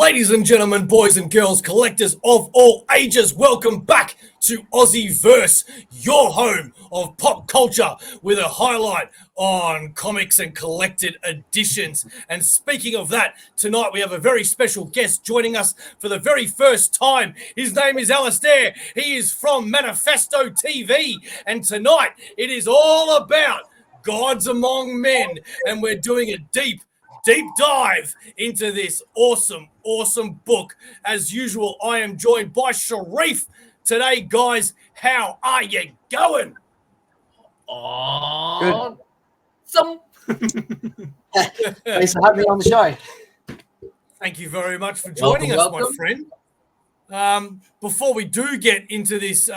Ladies and gentlemen, boys and girls, collectors of all ages, welcome back to Aussieverse, your home of pop culture with a highlight on comics and collected editions. And speaking of that, tonight we have a very special guest joining us for the very first time. His name is Alistair. He is from Manifesto TV. And tonight it is all about gods among men. And we're doing a deep dive into this awesome book. As usual, I am joined by Sharif today. Guys, how are you going? Good. Thanks for having me on the show. Thank you very much for joining us, my friend. Before we do get into this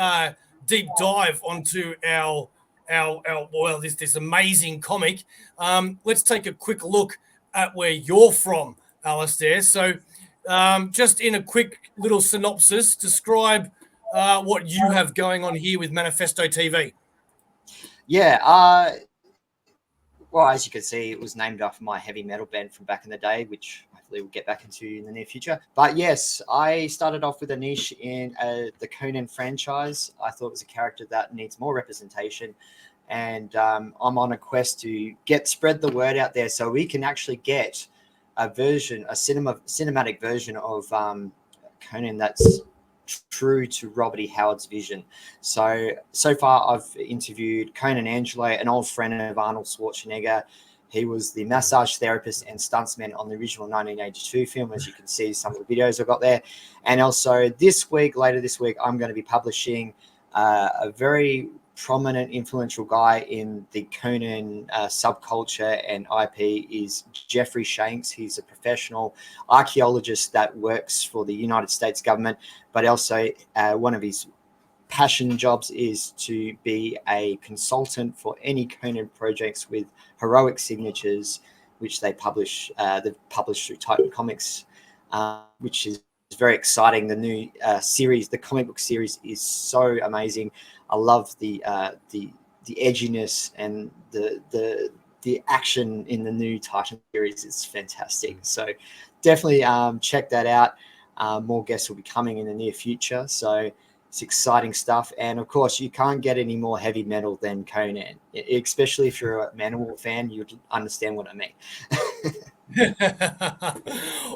deep dive onto our this amazing comic, let's take a quick look at where you're from, Alistair. So just in a quick little synopsis, describe what you have going on here with Manifesto TV. Yeah, well, as you can see, it was named after my heavy metal band from back in the day, which hopefully we'll get back into in the near future. But yes, I started off with a niche in the Conan franchise. I thought it was a character that needs more representation. And I'm on a quest to spread the word out there so we can actually get a cinematic version of Conan that's true to Robert E. Howard's vision. So far I've interviewed Conan Angelo, an old friend of Arnold Schwarzenegger. He was the massage therapist and stuntsman on the original 1982 film, as you can see some of the videos I've got there. And also later this week, I'm going to be publishing a very prominent, influential guy in the Conan subculture and IP is Jeffrey Shanks. He's a professional archaeologist that works for the United States government, but also one of his passion jobs is to be a consultant for any Conan projects with heroic signatures, which they've published through Titan Comics, which is very exciting. The new series, the comic book series, is so amazing. I love the edginess and the action in the new Titan series. It's fantastic. So definitely check that out. More guests will be coming in the near future. So it's exciting stuff. And of course, you can't get any more heavy metal than Conan, especially if you're a Manowar fan. You'd understand what I mean.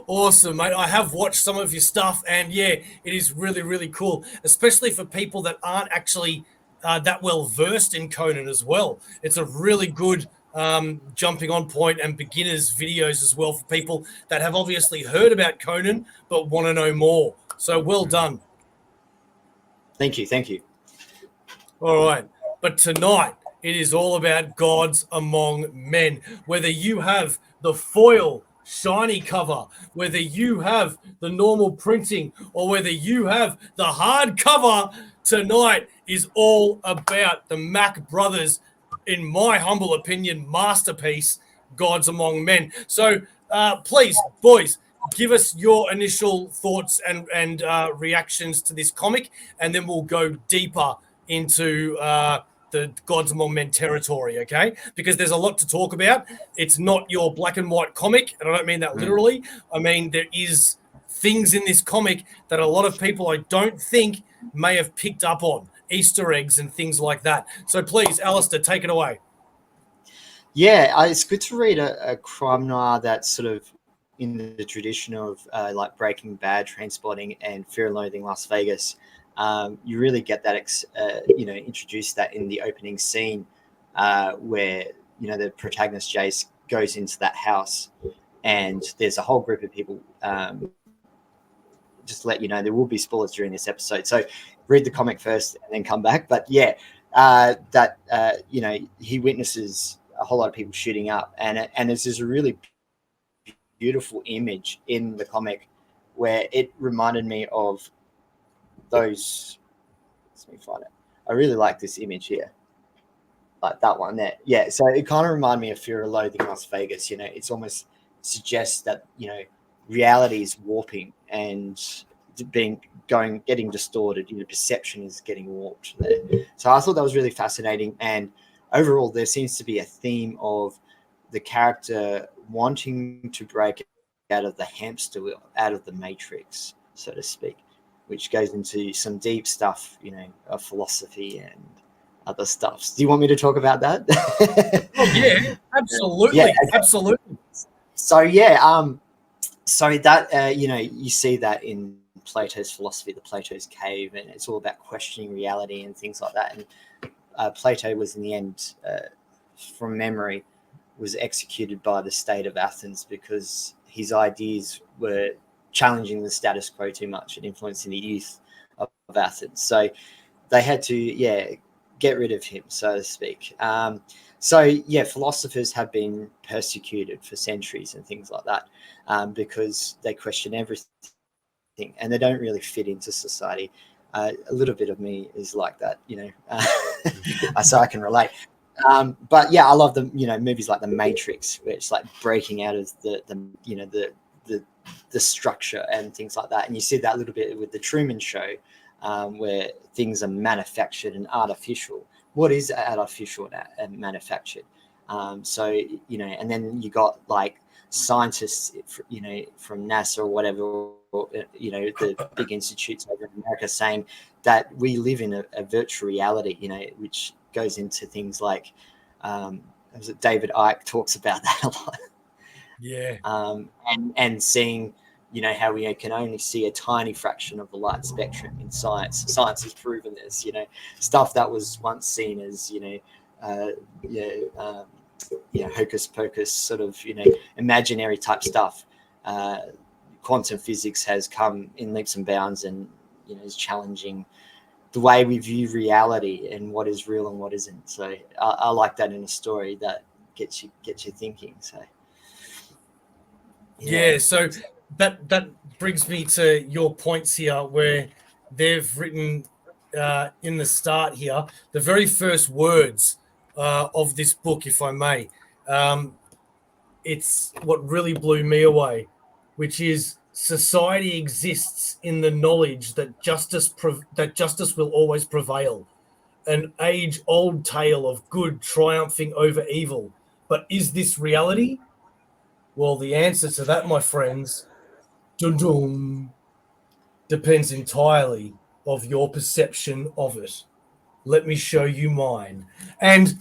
Awesome, mate. I have watched some of your stuff, and yeah, it is really, really cool, especially for people that aren't actually that well versed in Conan as well. It's a really good jumping on point and beginners videos as well for people that have obviously heard about Conan but want to know more. So well done. Thank you. All right, but tonight it is all about gods among men. Whether you have the foil shiny cover, whether you have the normal printing, or whether you have the hard cover, tonight is all about the Mak Brothers, in my humble opinion, masterpiece, Gods Among Men. So please, boys, give us your initial thoughts and reactions to this comic, and then we'll go deeper into the Gods Among Men territory, okay? Because there's a lot to talk about. It's not your black and white comic, and I don't mean that literally. I mean, there is things in this comic that a lot of people I don't think may have picked up on, Easter eggs and things like that. So please, Alistair, take it away. Yeah, it's good to read a crime noir that's sort of in the tradition of like Breaking Bad, Trainspotting, and Fear and Loathing Las Vegas. You really get that, introduced that in the opening scene where, the protagonist Jace goes into that house and there's a whole group of people. Just to let you know, there will be spoilers during this episode. So read the comic first and then come back. But yeah, he witnesses a whole lot of people shooting up. And there's this really beautiful image in the comic where it reminded me of those. Let me find it. I really like this image here, like that one there. Yeah, so it kind of reminded me of Fear and Loathing in Las Vegas. It's almost suggests that reality is warping and getting distorted. Perception is getting warped there. So I thought that was really fascinating. And overall, there seems to be a theme of the character wanting to break out of the hamster wheel, out of the matrix, so to speak, which goes into some deep stuff, of philosophy and other stuffs. Do you want me to talk about that? Oh yeah, absolutely, Yeah, okay. absolutely. So so that you see that in Plato's philosophy, the Plato's cave, and it's all about questioning reality and things like that. And Plato was in the end, from memory, was executed by the state of Athens because his ideas were challenging the status quo too much and influencing the youth of Athens. So they had to, get rid of him, so to speak. Philosophers have been persecuted for centuries and things like that, because they question everything and they don't really fit into society. A little bit of me is like that, so I can relate. But yeah, I love the movies like The Matrix, where it's like breaking out of the structure and things like that. And you see that a little bit with the Truman Show, where things are manufactured and artificial. What is artificial and manufactured? And then you got like scientists, from NASA or whatever, the big institutes over in America, saying that we live in a virtual reality, which goes into things like, David Icke talks about that a lot. Yeah. And seeing, how we can only see a tiny fraction of the light spectrum in science. Science has proven this, stuff that was once seen as, hocus pocus sort of, imaginary type stuff. Quantum physics has come in leaps and bounds and, is challenging the way we view reality and what is real and what isn't. So I like that in a story that gets you thinking. So Yeah, so that brings me to your points here, where they've written in the start here the very first words of this book, if I may. It's what really blew me away, which is society exists in the knowledge that justice will always prevail, an age-old tale of good triumphing over evil. But is this reality? Well, the answer to that, my friends, dun-dun, depends entirely of your perception of it. Let me show you mine. And,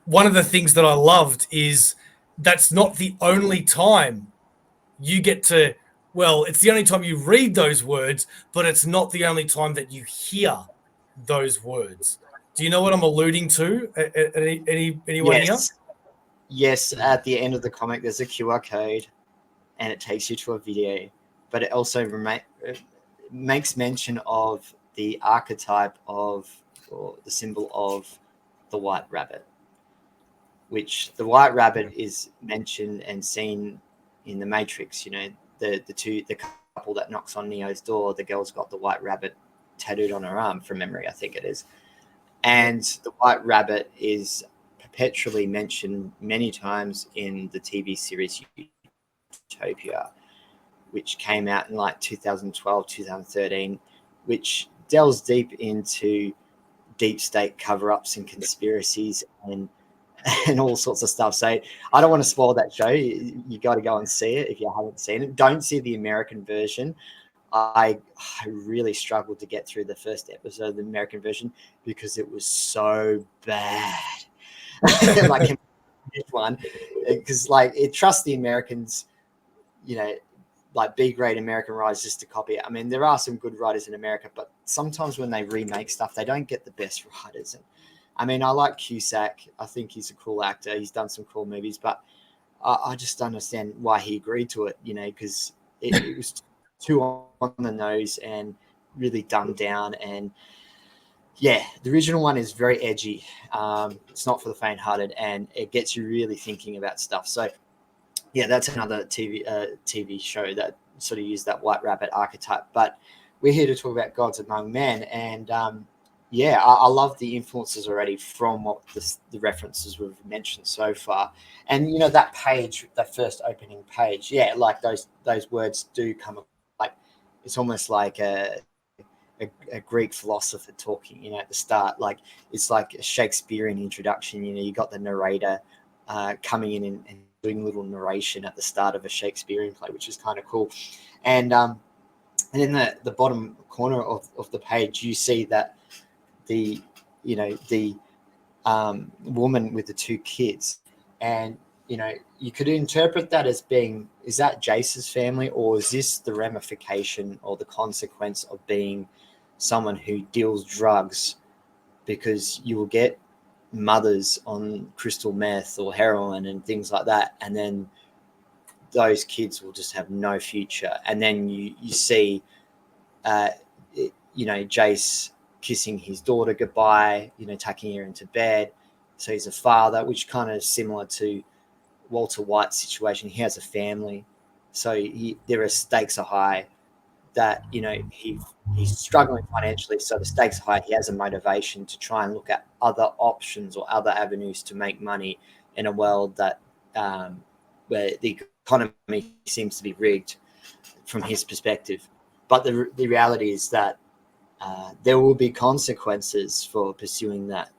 one of the things that I loved is that's not the only time you get to, well, it's the only time you read those words, but it's not the only time that you hear those words. Do you know what I'm alluding to? Anyone here? Yes, at the end of the comic, there's a QR code and it takes you to a video, but it also makes mention of the archetype or the symbol of the white rabbit, which the white rabbit is mentioned and seen in the Matrix. The couple that knocks on Neo's door, the girl's got the white rabbit tattooed on her arm from memory, I think it is. And the white rabbit is perpetually mentioned many times in the TV series Utopia, which came out in like 2012, 2013, which delves deep into deep state cover-ups and conspiracies and all sorts of stuff. So I don't want to spoil that show. You got to go and see it if you haven't seen it. Don't see the American version. I really struggled to get through the first episode of the American version because it was so bad. Like this one, because like it trusts the Americans, like B-grade American writers just to copy it. I mean, there are some good writers in America, but sometimes when they remake stuff, they don't get the best writers. And I mean, I like Cusack. I think he's a cool actor. He's done some cool movies, but I just don't understand why he agreed to it, because it was too on the nose and really dumbed down. And yeah, the original one is very edgy. It's not for the faint-hearted, and it gets you really thinking about stuff. So yeah, that's another TV show that sort of used that white rabbit archetype. But we're here to talk about gods among men, and I love the influences already from what the references we've mentioned so far. And that page, that first opening page, like those words do come up. Like it's almost like a Greek philosopher talking, at the start. Like it's like a Shakespearean introduction. You got the narrator coming in and doing little narration at the start of a Shakespearean play, which is kind of cool. And in the bottom corner of the page, you see that the woman with the two kids, and you could interpret that as being, is that Jace's family, or is this the ramification or the consequence of being someone who deals drugs? Because you will get mothers on crystal meth or heroin and things like that, and then those kids will just have no future. And then you see Jace kissing his daughter goodbye, tucking her into bed. So he's a father, which kind of similar to Walter White's situation. He has a family, so there are stakes are high. That he's struggling financially, so the stakes are high. He has a motivation to try and look at other options or other avenues to make money in a world that where the economy seems to be rigged from his perspective. But the reality is that there will be consequences for pursuing that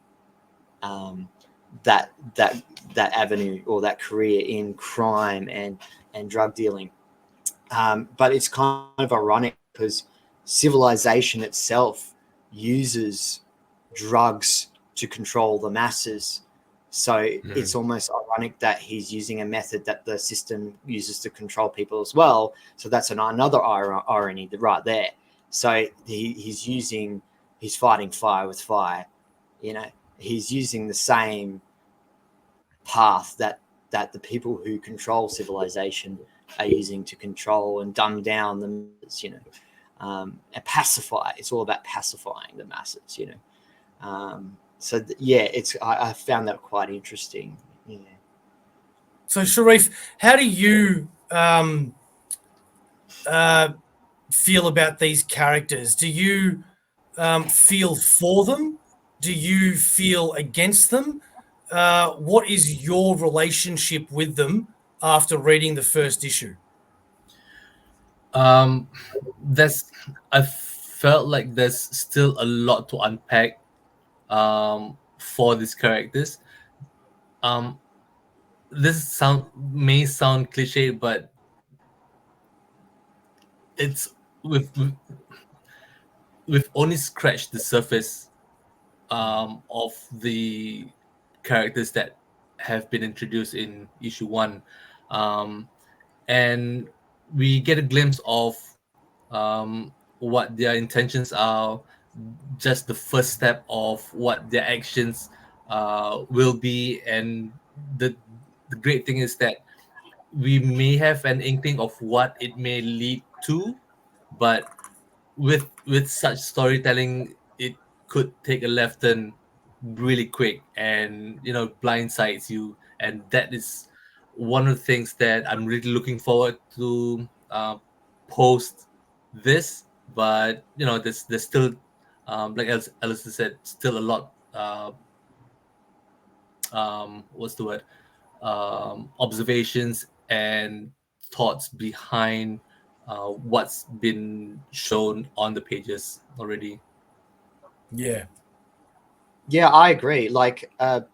avenue or that career in crime and drug dealing. But it's kind of ironic because civilization itself uses drugs to control the masses. So it's almost ironic that he's using a method that the system uses to control people as well. So that's another irony right there. So he's fighting fire with fire. He's using the same path that the people who control civilization are using to control and dumb down the masses, and pacify. It's all about pacifying the masses, I found that quite interesting. Yeah. So, Sharif, how do you feel about these characters? Do you feel for them? Do you feel against them? What is your relationship with them after reading the first issue? I felt like there's still a lot to unpack for these characters. This may sound cliche, but it's we've only scratched the surface of the characters that have been introduced in issue 1, and we get a glimpse of what their intentions are, just the first step of what their actions will be. And the great thing is that we may have an inkling of what it may lead to, but with such storytelling, it could take a left turn really quick and blindsides you. And that is one of the things that I'm really looking forward to post this. But there's still like Alistair said, still a lot what's the word observations and thoughts behind what's been shown on the pages already. Yeah. Yeah, I agree. Like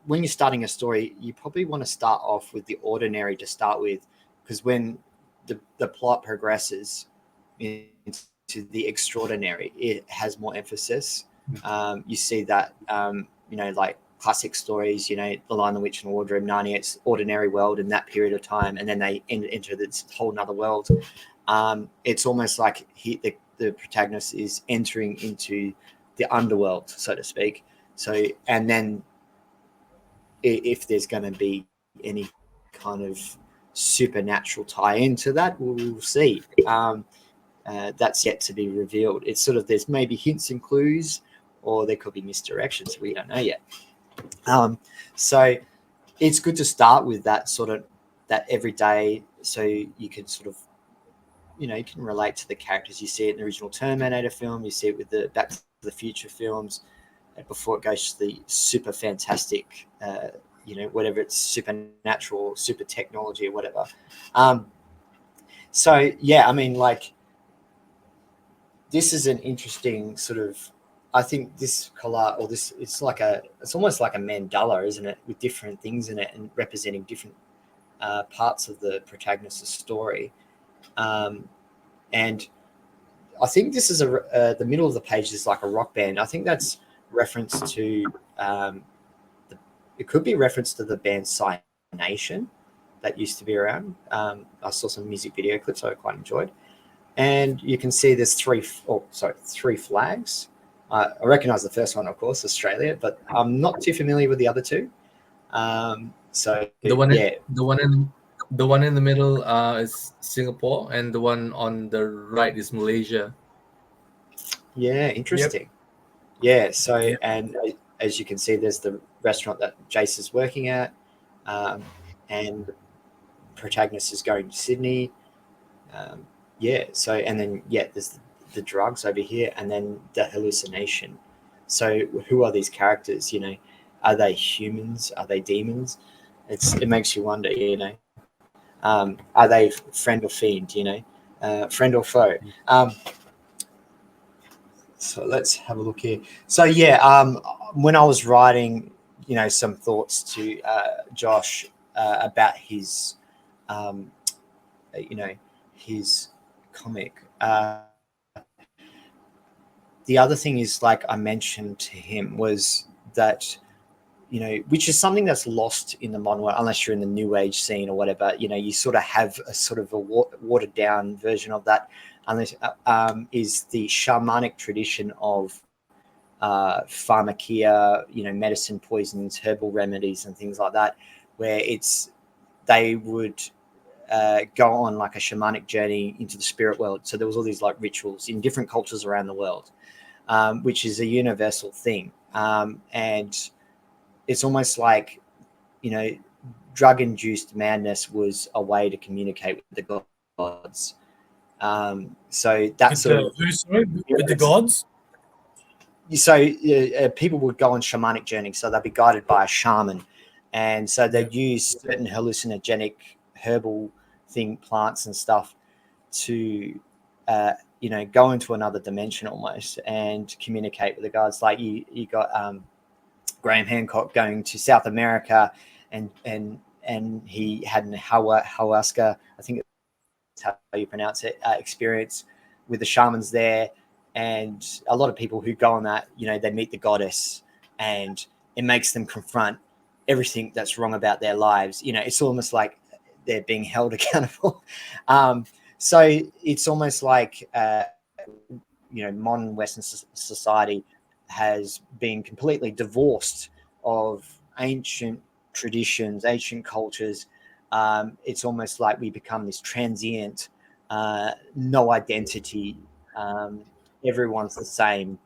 when you're starting a story, you probably want to start off with the ordinary to start with, because when the plot progresses into the extraordinary, it has more emphasis. You see that, like classic stories, The Lion, the Witch, and the Wardrobe, Narnia's ordinary world in that period of time, and then they enter this whole nother world. It's almost like the protagonist is entering into the underworld, so to speak. So, and then if there's going to be any kind of supernatural tie into that, we'll see. That's yet to be revealed. It's sort of, there's maybe hints and clues, or there could be misdirections. We don't know yet. So it's good to start with that sort of that everyday, so you can sort of, you can relate to the characters. You see it in the original Terminator film. You see it with the Back to the Future films, before it goes to the super fantastic, whatever it's supernatural, super technology or whatever. So yeah, I mean, like, this is an interesting sort of, I think this collage, or it's almost like a mandala, isn't it, with different things in it and representing different parts of the protagonist's story. And I think this is the middle of the page is like a rock band. I think that's reference to it could be reference to the band Cynation that used to be around. I saw some music video clips I quite enjoyed, and you can see there's three flags. I recognize the first one, of course, Australia, but I'm not too familiar with the other two. So The one yeah, the one in the middle is Singapore, and the one on the right is Malaysia. yeah, interesting. Yeah, so Yep. and as you can see, there's the restaurant that Jace is working at, and the protagonist is going to Sydney. So and then there's the drugs over here, and then the hallucination. So who are these characters? You know, are they humans? Are they demons? It makes you wonder. You know, are they friend or fiend? You know, friend or foe? So let's have a look here. So when I was writing, you know, some thoughts to Josh about his, you know, his comic. The other thing is, like I mentioned to him, was that, you know, which is something that's lost in the modern world, unless you're in the new age scene or whatever. You know, you sort of have a sort of a watered down version of that. Unless is the shamanic tradition of pharmakia, you know, medicine, poisons, herbal remedies, and things like that, where they would go on like a shamanic journey into the spirit world. So there was all these like rituals in different cultures around the world, which is a universal thing, and it's almost like, you know, drug-induced madness was a way to communicate with the gods. So that's With the gods. So people would go on shamanic journeys, so they'd be guided by a shaman, and so they'd use certain hallucinogenic herbal plants and stuff to you know, go into another dimension almost and communicate with the gods. Like you got Graham Hancock going to South America, and he had an ayahuasca, I think how you pronounce it, experience with the shamans there. And a lot of people who go on that, you know, they meet the goddess, and it makes them confront everything that's wrong about their lives. You know, it's almost like they're being held accountable. So it's almost like, you know, modern Western society has been completely divorced of ancient traditions, ancient cultures. It's almost like we become this transient, no identity, everyone's the same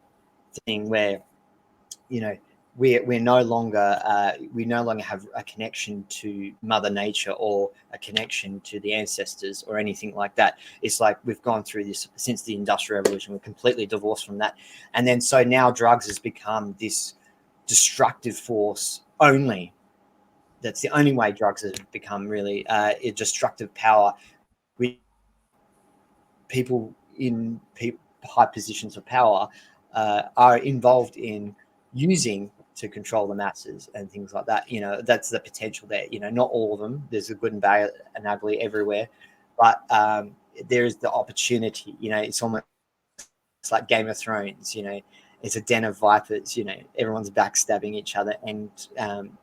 thing, where, you know, we no longer have a connection to Mother Nature or a connection to the ancestors or anything like that. It's like we've gone through this since the Industrial Revolution. We're completely divorced from that, and then so now drugs has become this destructive force only. That's the only way drugs have become really a destructive power. People in high positions of power are involved in using to control the masses and things like that. You know, that's the potential there. You know, not all of them. There's a good and bad and ugly everywhere, but there is the opportunity. You know, it's almost like Game of Thrones. You know, it's a den of vipers. You know, everyone's backstabbing each other and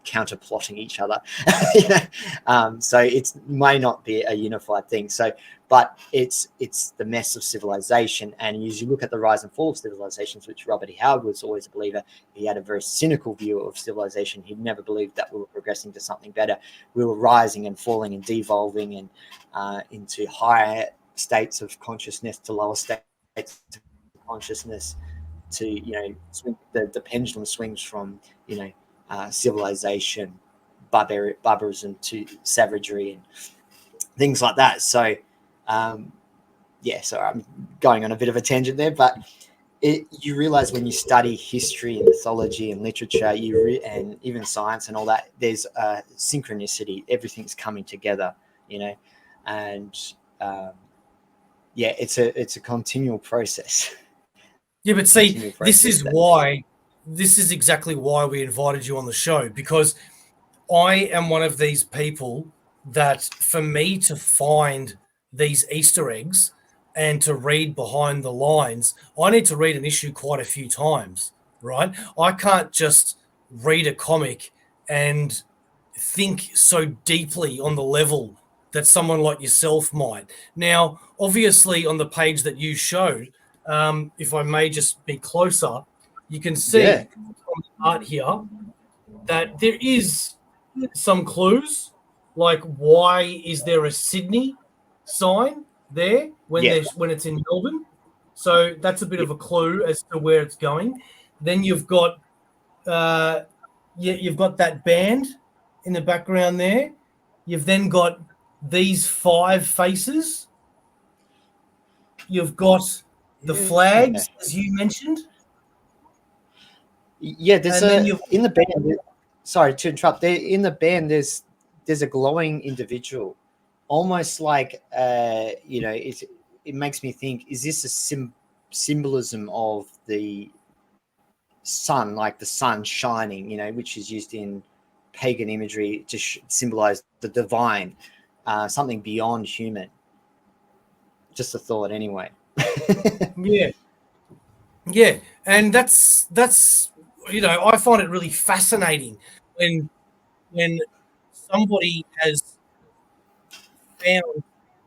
counter plotting each other. You know? So it may not be a unified thing. So, but it's the mess of civilization. And as you look at the rise and fall of civilizations, which Robert E. Howard was always a believer, he had a very cynical view of civilization. He never believed that we were progressing to something better. We were rising and falling and devolving and into higher states of consciousness to lower states of consciousness. To, you know, the pendulum swings from, you know, civilization, barbarism to savagery and things like that. So, so I'm going on a bit of a tangent there, but you realize when you study history and mythology and literature, and even science and all that, there's synchronicity. Everything's coming together, you know, and it's a continual process. Yeah, but see, this is exactly why we invited you on the show, because I am one of these people that for me to find these Easter eggs and to read behind the lines, I need to read an issue quite a few times, right? I can't just read a comic and think so deeply on the level that someone like yourself might. Now, obviously, on the page that you showed, if I may just be closer, you can see from the art here that there is some clues, like why is there a Sydney sign there when Yeah. there's when it's in Melbourne? So that's a bit of a clue as to where it's going. Then you've got you've got that band in the background there. You've then got these 5 faces. You've got the Yeah. flags, as you mentioned, Yeah, there's and then you've in the band. Sorry to interrupt. There in the band, there's a glowing individual, almost like it makes me think: is this a symbolism of the sun, like the sun shining? Which is used in pagan imagery to symbolize the divine, something beyond human. Just a thought, anyway. yeah. Yeah, and that's I find it really fascinating when somebody has found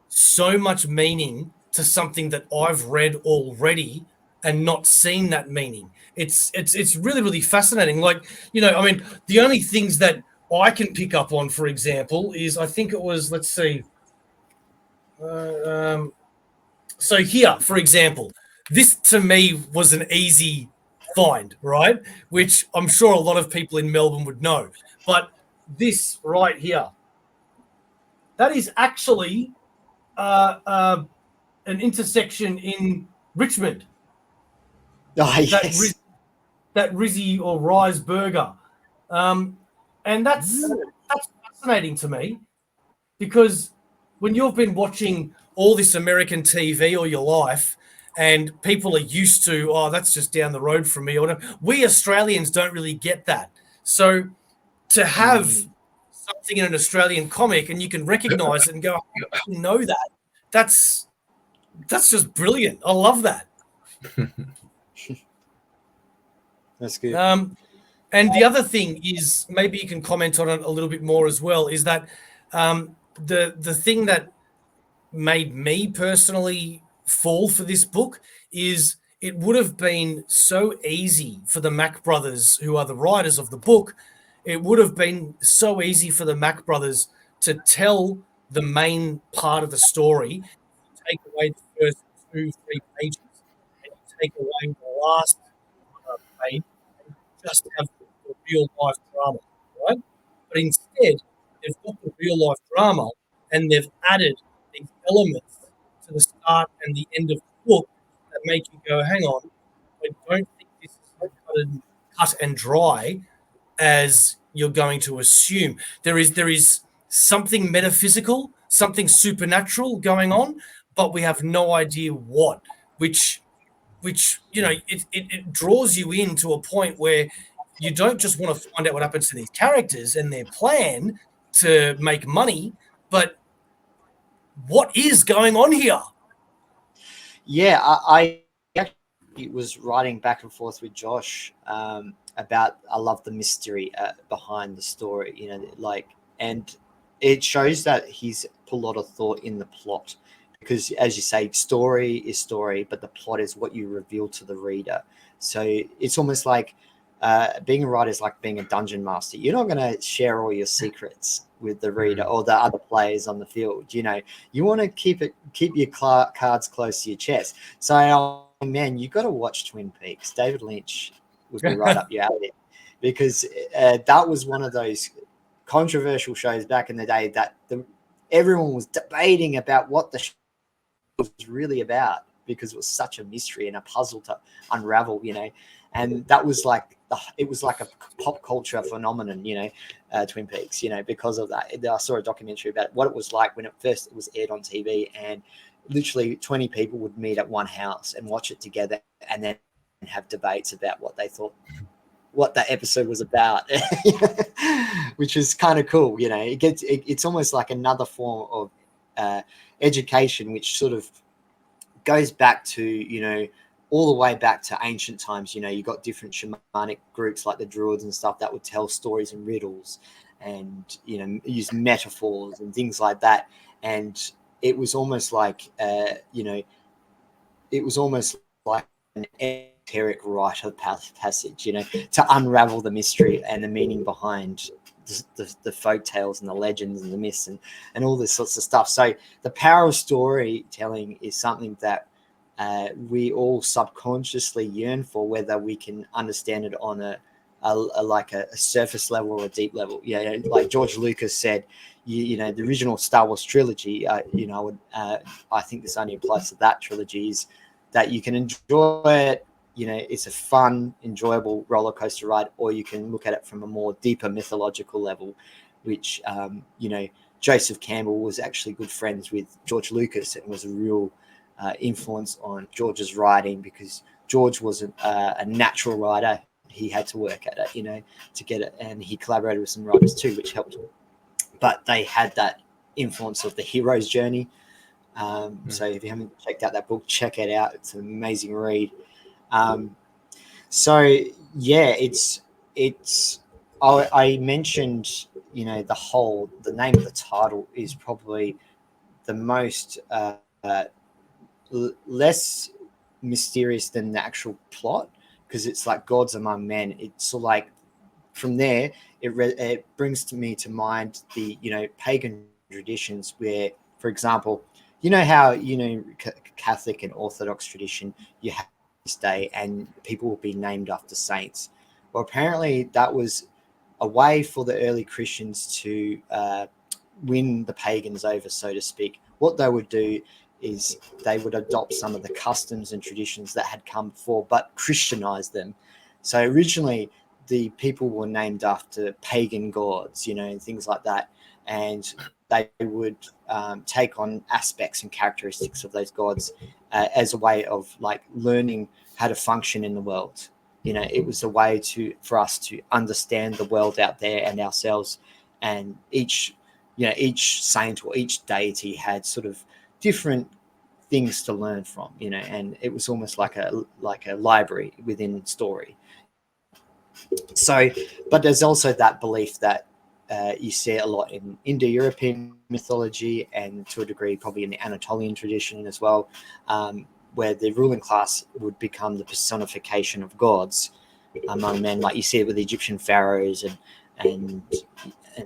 so much meaning to something that I've read already and not seen that meaning. It's really really fascinating. Like, I mean, the only things that I can pick up on, for example, is I think it was, let's see, um, so here, for example, this to me was an easy find, right? Which I'm sure a lot of people in Melbourne would know. But this right here, that is actually an intersection in Richmond. Oh, That yes. that Rizzy or Rise Burger, and that's fascinating to me because when you've been watching all this American TV all your life and people are used to, oh, that's just down the road from me or whatever, we Australians don't really get that. So to have something in an Australian comic and you can recognize it and go, I didn't know that, that's just brilliant. I love that. That's good. And the other thing is, maybe you can comment on it a little bit more as well, is that the thing that made me personally fall for this book is it would have been so easy for the Mak brothers, who are the writers of the book, it would have been so easy for the Mak brothers to tell the main part of the story. Take away the first 2-3 pages and you take away the last page and just have the real life drama, right? But instead, they've got the real life drama and they've added these elements to the start and the end of the book that make you go, hang on, I don't think this is so cut and dry as you're going to assume. There is something metaphysical, something supernatural going on, but we have no idea what, which it draws you in to a point where you don't just want to find out what happens to these characters and their plan to make money, but what is going on here? Yeah, I actually was writing back and forth with Josh about, I love the mystery behind the story, and it shows that he's put a lot of thought in the plot because, as you say, story is story, but the plot is what you reveal to the reader. So it's almost like being a writer is like being a dungeon master. You're not going to share all your secrets with the reader or the other players on the field. You want to keep your cards close to your chest. So, man, you got to watch Twin Peaks. David Lynch would be right up your alley because that was one of those controversial shows back in the day that everyone was debating about what the show was really about because it was such a mystery and a puzzle to unravel, and that was like it was like a pop culture phenomenon, Twin Peaks, because of that. I saw a documentary about what it was like when it was aired on TV, and literally 20 people would meet at one house and watch it together and then have debates about what they thought. what that episode was about, which is kind of cool. You know, it's almost like another form of education, which sort of goes back to, you know, all the way back to ancient times. You know, you got different shamanic groups like the Druids and stuff that would tell stories and riddles and, you know, use metaphors and things like that. And it was almost like, you know, it was almost like an esoteric rite of passage, you know, to unravel the mystery and the meaning behind the folk tales and the legends and the myths and all this sorts of stuff. So the power of storytelling is something that we all subconsciously yearn for, whether we can understand it on a surface level or a deep level. Yeah, like George Lucas said, you know, the original Star Wars trilogy, you know, I think this only applies to that trilogy, is that you can enjoy it. You know, it's a fun, enjoyable roller coaster ride, or you can look at it from a more deeper mythological level, which, you know, Joseph Campbell was actually good friends with George Lucas and was a real influence on George's writing, because George wasn't a natural writer. He had to work at it, you know, to get it. And he collaborated with some writers too, which helped. But they had that influence of the hero's journey. So if you haven't checked out that book, check it out. It's an amazing read. So yeah, I mentioned, you know, the name of the title is probably the most less mysterious than the actual plot, because it's like gods among men. It's sort of like, from there, it brings me to mind the, you know, pagan traditions where, for example, you know how, you know, Catholic and Orthodox tradition, you have this day and people will be named after saints. Well, apparently that was a way for the early Christians to win the pagans over, so to speak. What they would do is they would adopt some of the customs and traditions that had come before, but Christianize them. So originally, the people were named after pagan gods, you know, and things like that. And they would take on aspects and characteristics of those gods as a way of like learning how to function in the world. You know, it was a way for us to understand the world out there and ourselves. And each saint or each deity had sort of different things to learn from, you know, and it was almost like a library within story. So, but there's also that belief that you see a lot in Indo-European mythology, and to a degree probably in the Anatolian tradition as well, where the ruling class would become the personification of gods among men, like you see it with the Egyptian pharaohs and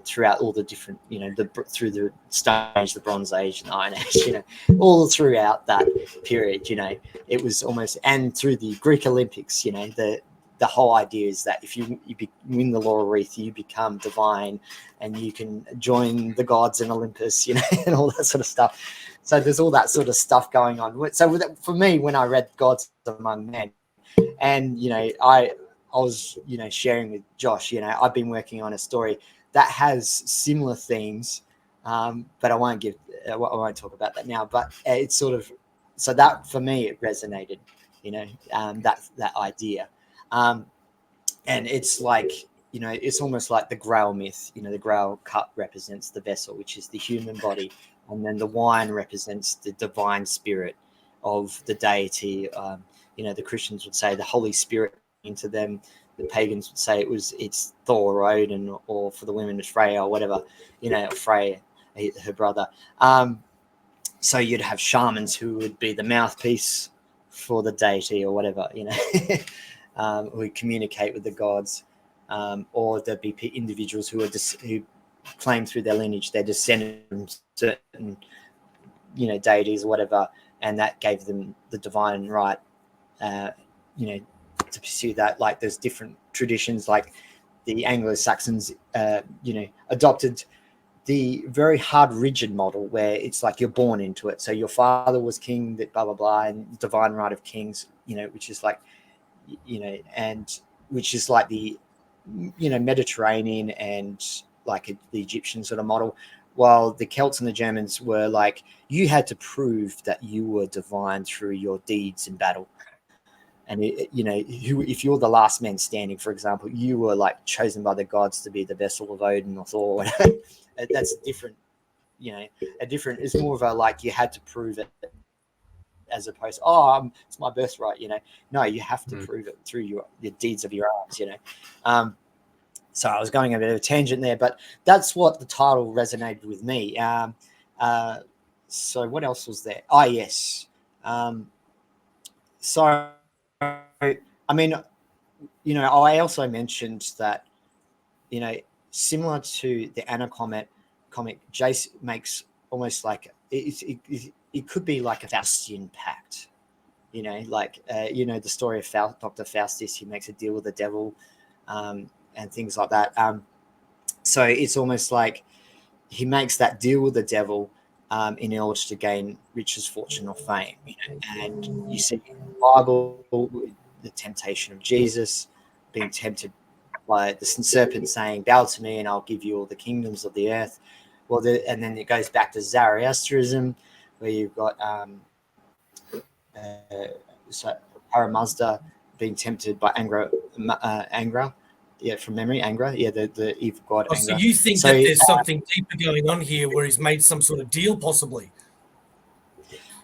throughout all the different, you know, through the Stone Age, the Bronze Age, and Iron Age, you know, all throughout that period, you know, it was almost, and through the Greek Olympics, you know, the whole idea is that if you win the laurel wreath, you become divine and you can join the gods in Olympus, you know, and all that sort of stuff. So there's all that sort of stuff going on. So for me, when I read Gods Among Men, and, you know, I was, you know, sharing with Josh, you know, I've been working on a story that has similar themes, but I won't talk about that now. But it's sort of, so that for me it resonated, you know, that idea, and it's like, you know, it's almost like the Grail myth. You know, the Grail cup represents the vessel, which is the human body, and then the wine represents the divine spirit of the deity. You know, the Christians would say the Holy Spirit into them. The pagans would say it's Thor or Odin, or for the women it's Freya or whatever, you know, Freya, her brother. So you'd have shamans who would be the mouthpiece for the deity or whatever, you know, who communicate with the gods, or there'd be individuals who claim through their lineage they're descended from certain, you know, deities or whatever, and that gave them the divine right, you know, to pursue that. Like there's different traditions, like the Anglo-Saxons, you know, adopted the very hard, rigid model where it's like you're born into it. So your father was king, that blah, blah, blah, and divine right of kings, you know, which is like, you know, and which is like the, you know, Mediterranean and like the Egyptian sort of model. While the Celts and the Germans were like, you had to prove that you were divine through your deeds in battle. And if you're the last man standing, for example, you were like chosen by the gods to be the vessel of Odin or Thor. That's different. It's more of a like you had to prove it, as opposed to, it's my birthright. No, you have to prove it through your deeds of your arms. So I was going a bit of a tangent there, but that's what the title resonated with me. So what else was there? Yes. So, I mean, I also mentioned that, similar to the Anna comic, Jace makes almost like it could be like a Faustian pact, the story of Dr. Faustus. He makes a deal with the devil, and things like that. So it's almost like he makes that deal with the devil in order to gain riches, fortune, or fame. And you see in the Bible the temptation of Jesus being tempted by the serpent saying, "Bow to me, and I'll give you all the kingdoms of the earth." And then it goes back to Zoroastrianism, where you've got Paramazda being tempted by Angra. Yeah, from memory, Angra. Yeah, the evil god. Angra. So you think that there's something deeper going on here, where he's made some sort of deal, possibly?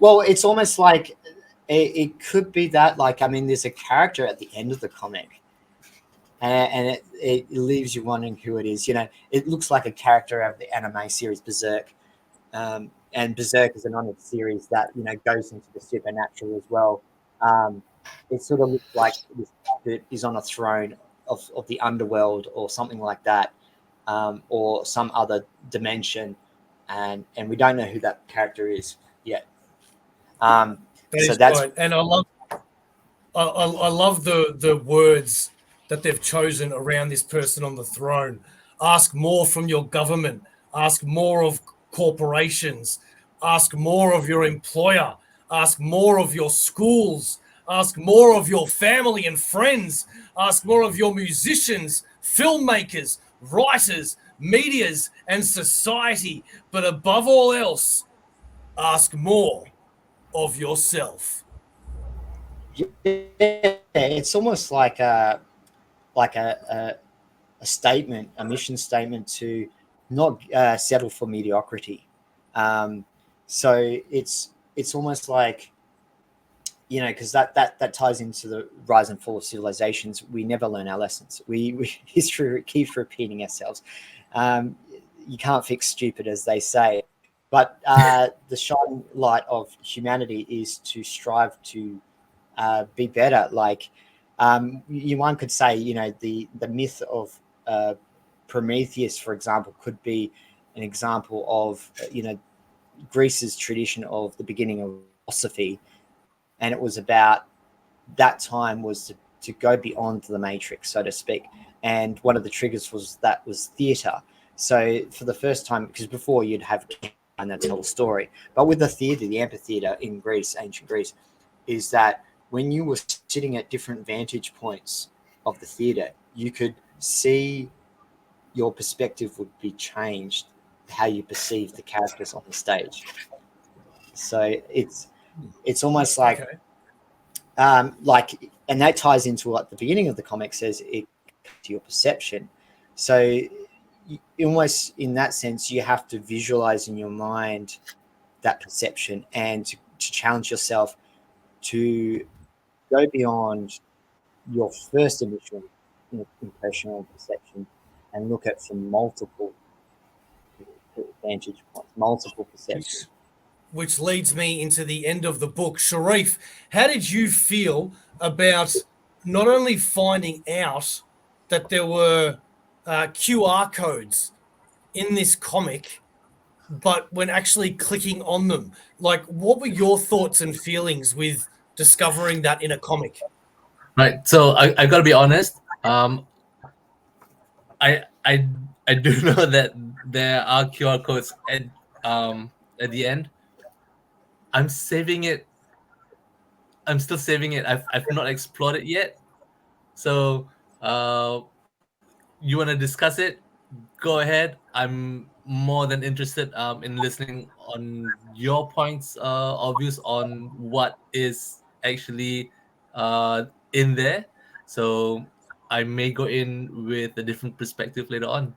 Well, it's almost like it could be that. Like, I mean, there's a character at the end of the comic, and it leaves you wondering who it is. It looks like a character of the anime series Berserk, and Berserk is an honored series that goes into the supernatural as well. It sort of looks like this character is on a throne of the underworld or something like that, or some other dimension, and we don't know who that character is yet. So that's right. And I love the words that they've chosen around this person on the throne. Ask more from your government. Ask more of corporations. Ask more of your employer. Ask more of your schools. Ask more of your family and friends. Ask more of your musicians, filmmakers, writers, medias, and society. But above all else, ask more of yourself. Yeah, it's almost like a statement, a mission statement to not settle for mediocrity. So it's almost like, because that ties into the rise and fall of civilizations. We never learn our lessons. History keeps repeating ourselves. You can't fix stupid, as they say. But the shining light of humanity is to strive to be better. Like, one could say, the myth of Prometheus, for example, could be an example of Greece's tradition of the beginning of philosophy. And it was about that time was to go beyond the matrix, so to speak. And one of the triggers was theatre. So for the first time, because before you'd have and that tell a story, but with the theatre, the amphitheatre in Greece, ancient Greece, is that when you were sitting at different vantage points of the theatre, you could see your perspective would be changed, how you perceive the characters on the stage. So it's almost like, and that ties into what the beginning of the comic says, it to your perception. So almost in that sense, you have to visualize in your mind that perception and to challenge yourself to go beyond your first initial impression or perception and look at from multiple vantage points, multiple perceptions. Which leads me into the end of the book. Sharif, how did you feel about not only finding out that there were QR codes in this comic, but when actually clicking on them? Like, what were your thoughts and feelings with discovering that in a comic? Right. So I gotta be honest. I do know that there are QR codes at the end. I'm saving it. I'm still saving it. I've not explored it yet. So you want to discuss it? Go ahead. I'm more than interested in listening on your points or views on what is actually in there. So I may go in with a different perspective later on.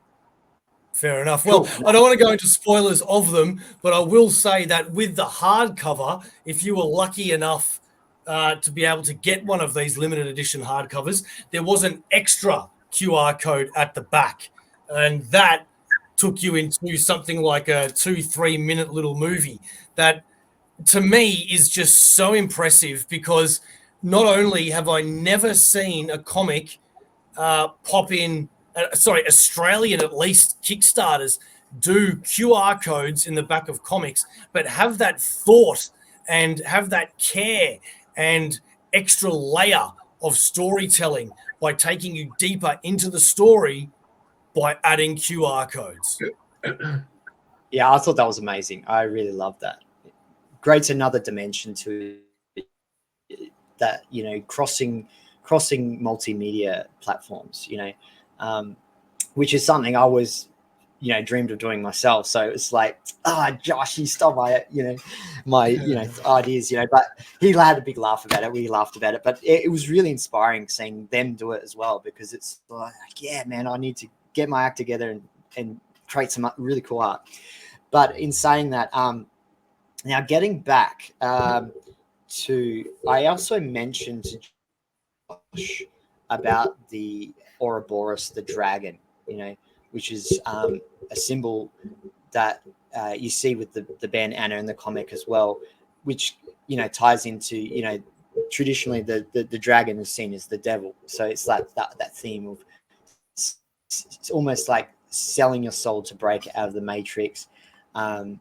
Fair enough. Cool. Well, I don't want to go into spoilers of them, but I will say that with the hardcover, if you were lucky enough to be able to get one of these limited edition hardcovers, there was an extra QR code at the back, and that took you into something like a 2-3 minute little movie that to me is just so impressive, because not only have I never seen a comic pop in, Australian at least Kickstarters do QR codes in the back of comics, but have that thought and have that care and extra layer of storytelling by taking you deeper into the story by adding QR codes. Yeah, I thought that was amazing. I really love that. Creates another dimension to that, you know, crossing multimedia platforms, you know, which is something I was, you know, dreamed of doing myself. So it's like, Josh, you stole my, you know, ideas, you know, but he had a big laugh about it. We laughed about it, but it was really inspiring seeing them do it as well, because it's like, yeah, man, I need to get my act together and create some really cool art. But in saying that, now getting back to, I also mentioned to Josh about the Ouroboros, the dragon, you know, which is a symbol that you see with the bandana in the comic as well, which, you know, ties into, you know, traditionally the dragon is seen as the devil. So it's like that theme of it's almost like selling your soul to break out of the matrix. And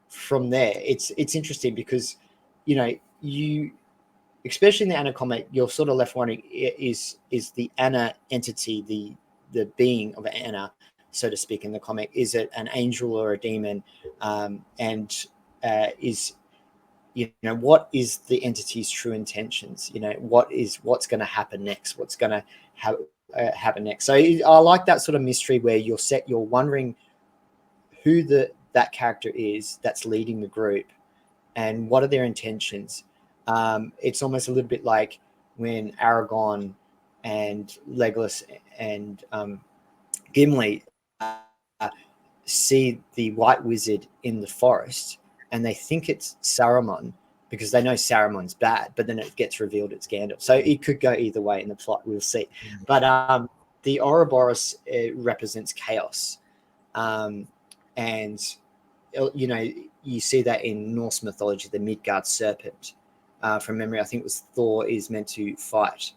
from there, it's interesting because, you know, you, especially in the Anna comic, you're sort of left wondering, is the Anna entity, the being of Anna, so to speak, in the comic, is it an angel or a demon? And is, you know, what is the entity's true intentions? You know, what's going to happen next? What's going to happen next? So I like that sort of mystery where you're wondering who that character is that's leading the group and what are their intentions. It's almost a little bit like when Aragorn and Legolas and Gimli see the White Wizard in the forest, and they think it's Saruman because they know Saruman's bad, but then it gets revealed it's Gandalf. So it could go either way in the plot. We'll see. But the Ouroboros represents chaos, and you know, you see that in Norse mythology, the Midgard serpent. From memory, I think it was Thor is meant to fight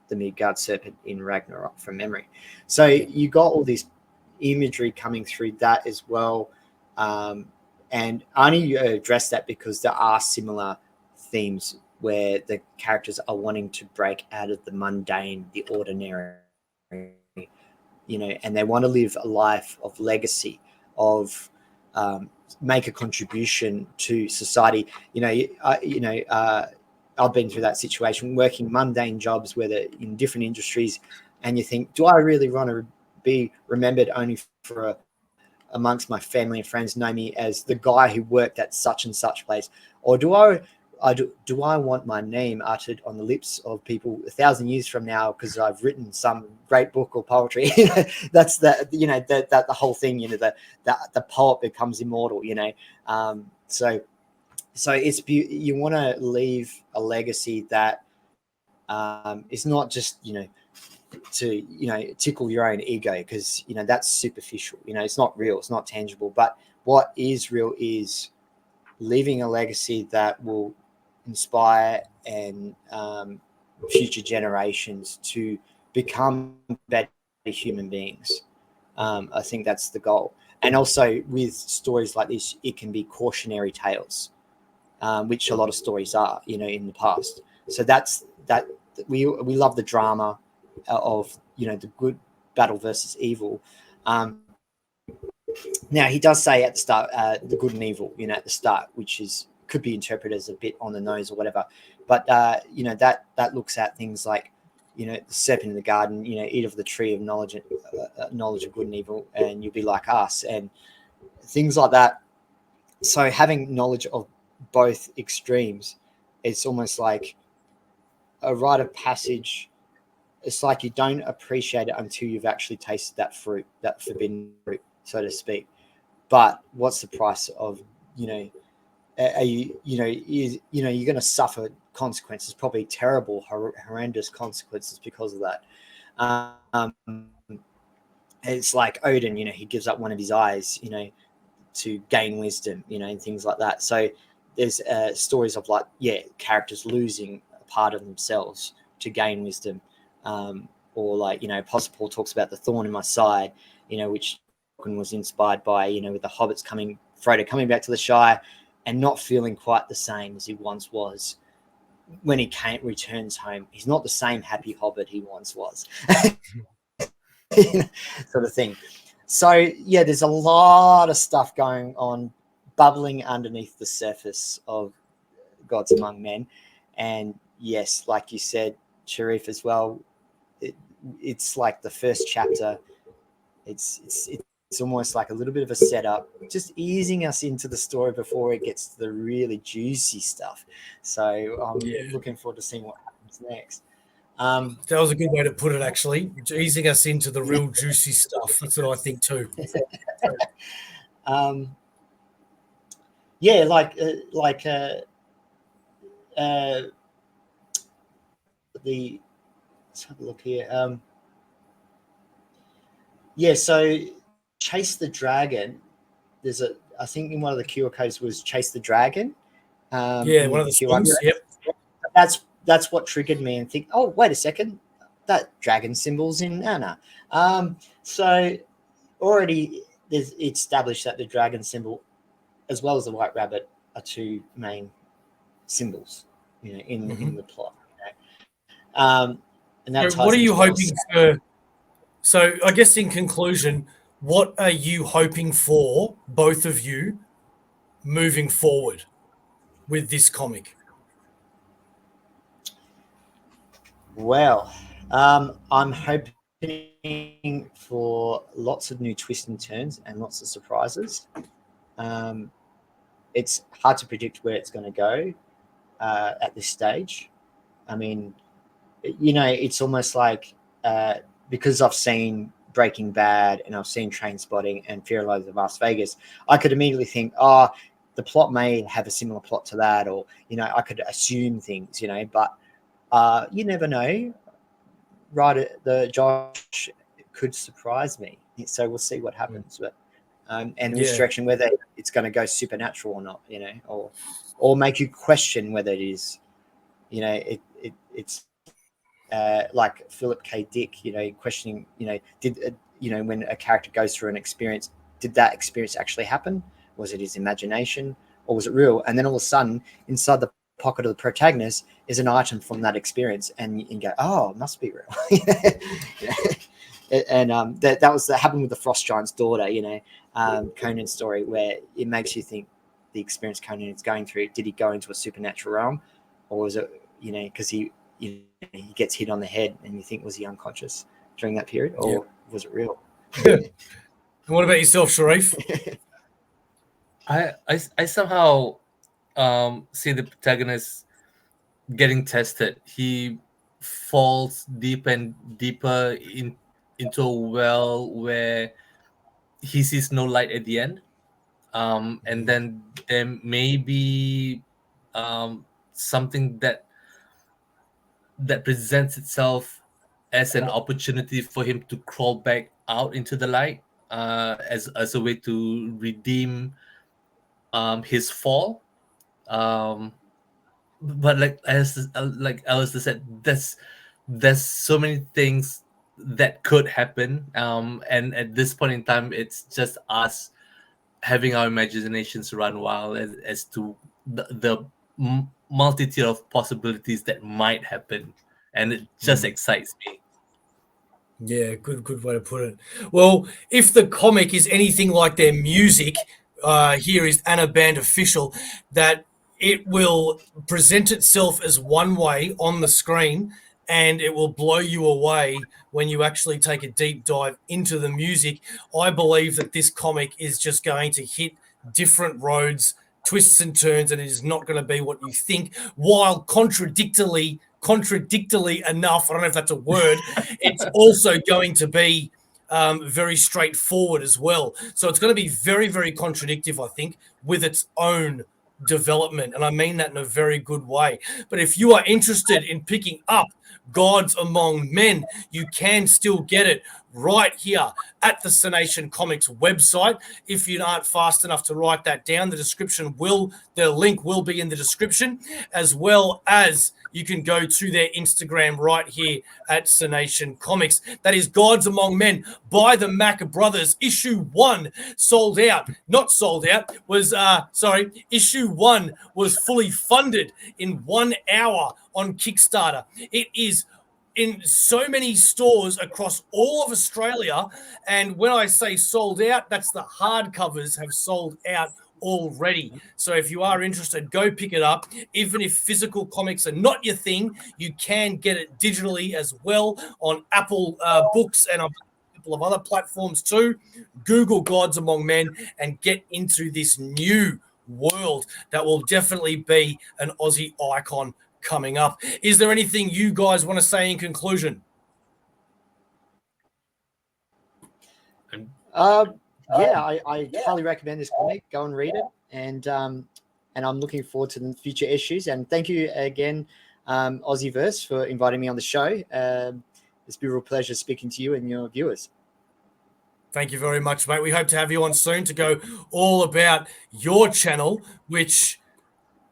the Midgard serpent in Ragnarok from memory. So you got all this imagery coming through that as well. And I only address that because there are similar themes where the characters are wanting to break out of the mundane, the ordinary, you know, and they want to live a life of legacy, of make a contribution to society. I've been through that situation, working mundane jobs, whether in different industries, and you think, do I really want to be remembered only for amongst my family and friends know me as the guy who worked at such and such place, or do I want my name uttered on the lips of people 1,000 years from now because I've written some great book or poetry? That's the whole thing. You know, the poet becomes immortal. You know, so it's you want to leave a legacy that is not just, you know, to, you know, tickle your own ego, because, you know, that's superficial. You know, it's not real, it's not tangible. But what is real is leaving a legacy that will inspire and future generations to become better human beings. I think that's the goal. And also with stories like this, it can be cautionary tales, which a lot of stories are, you know, in the past. So that's that. We love the drama of, you know, the good battle versus evil. Now he does say at the start, the good and evil, you know, at the start, which could be interpreted as a bit on the nose or whatever. But you know, that looks at things like, you know, the serpent in the garden, you know, eat of the tree of knowledge of good and evil, and you'll be like us, and things like that. So having knowledge of both extremes, it's almost like a rite of passage. It's like you don't appreciate it until you've actually tasted that fruit, that forbidden fruit, so to speak. But what's the price of, are you, you're going to suffer consequences, probably terrible, horrendous consequences because of that. It's like Odin, he gives up one of his eyes, to gain wisdom, and things like that. So there's stories of characters losing a part of themselves to gain wisdom. Or Apostle Paul talks about the thorn in my side, which was inspired by, with the hobbits Frodo coming back to the Shire and not feeling quite the same as he once was. When he returns home, he's not the same happy hobbit he once was. Sort of thing. So yeah, there's a lot of stuff going on, bubbling underneath the surface of Gods Among Men. And yes, like you said, Sharif, as well, it's like the first chapter. It's almost like a little bit of a setup, just easing us into the story before it gets to the really juicy stuff. So I'm looking forward to seeing what happens next. That was a good way to put it, actually. Easing us into the real juicy stuff. That's what I think too. Let's have a look here. So Chase the Dragon. I think in one of the QR codes was Chase the Dragon. One of the songs. Yep. That's what triggered me and think, oh, wait a second, that dragon symbol's in Anna. So already it's established that the dragon symbol as well as the white rabbit are two main symbols, in the plot. And that so what are you hoping for? So I guess in conclusion, what are you hoping for, both of you, moving forward with this comic? Well, I'm hoping for lots of new twists and turns and lots of surprises. It's hard to predict where it's going to go at this stage. I mean, it's almost like because I've seen Breaking Bad and I've seen Trainspotting and Fear and Loathing in Las Vegas, I could immediately think, the plot may have a similar plot to that, or I could assume things, but you never know. The Josh could surprise me, so we'll see what happens. But and which direction, whether it's going to go supernatural or not, or make you question whether it is, it's like Philip K. Dick, questioning, did when a character goes through an experience, did that experience actually happen? Was it his imagination or was it real? And then all of a sudden, inside the pocket of the protagonist is an item from that experience, and you go, oh, it must be real. And that happened with the Frost Giant's daughter, Conan's story, where it makes you think the experience Conan is going through, did he go into a supernatural realm, or was it, because he gets hit on the head and you think, was he unconscious during that period, or was it real? And what about yourself, Sharif? I somehow see the protagonist getting tested. He falls deep and deeper into a well where he sees no light at the end, and then there may be something that presents itself as an opportunity for him to crawl back out into the light, as a way to redeem his fall. But like Alistair said, there's so many things that could happen, and at this point in time, it's just us having our imaginations run wild as to the multitude of possibilities that might happen, and it just excites me. Yeah, good way to put it. Well, if the comic is anything like their music, here is Anna Band official, that it will present itself as one way on the screen, and it will blow you away when you actually take a deep dive into the music. I believe that this comic is just going to hit different roads, twists and turns, and it is not going to be what you think, while contradictorily contradictorily enough, I don't know if that's a word, it's also going to be very straightforward as well. So it's going to be very, very contradictive, I think, with its own development. And I mean that in a very good way. But if you are interested in picking up Gods Among Men, you can still get it right here at the Cynation Comics website. If you aren't fast enough to write that down, the link will be in the description, as well as you can go to their Instagram right here at Cynation Comics. That is Gods Among Men by the Mak Brothers. Issue 1 sold out. Not sold out. Issue 1 was fully funded in 1 hour on Kickstarter. It is in so many stores across all of Australia. And when I say sold out, that's the hardcovers have sold out already. So if you are interested, go pick it up. Even if physical comics are not your thing, you can get it digitally as well on Apple Books and a couple of other platforms too. Google Gods Among Men and get into this new world that will definitely be an Aussie icon coming up. Is there anything you guys want to say in conclusion? I highly recommend this comic. Go and read it, and I'm looking forward to the future issues. And thank you again, Aussieverse, for inviting me on the show. It's been a real pleasure speaking to you and your viewers. Thank you very much, mate. We hope to have you on soon to go all about your channel, which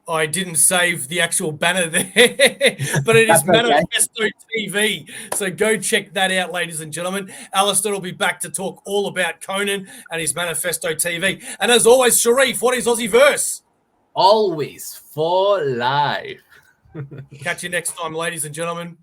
I didn't save the actual banner there, but it is Manifesto TV. So go check that out, ladies and gentlemen. Alistair will be back to talk all about Conan and his Manifesto TV. And as always, Sharif, what is Aussieverse? Always for life. Catch you next time, ladies and gentlemen.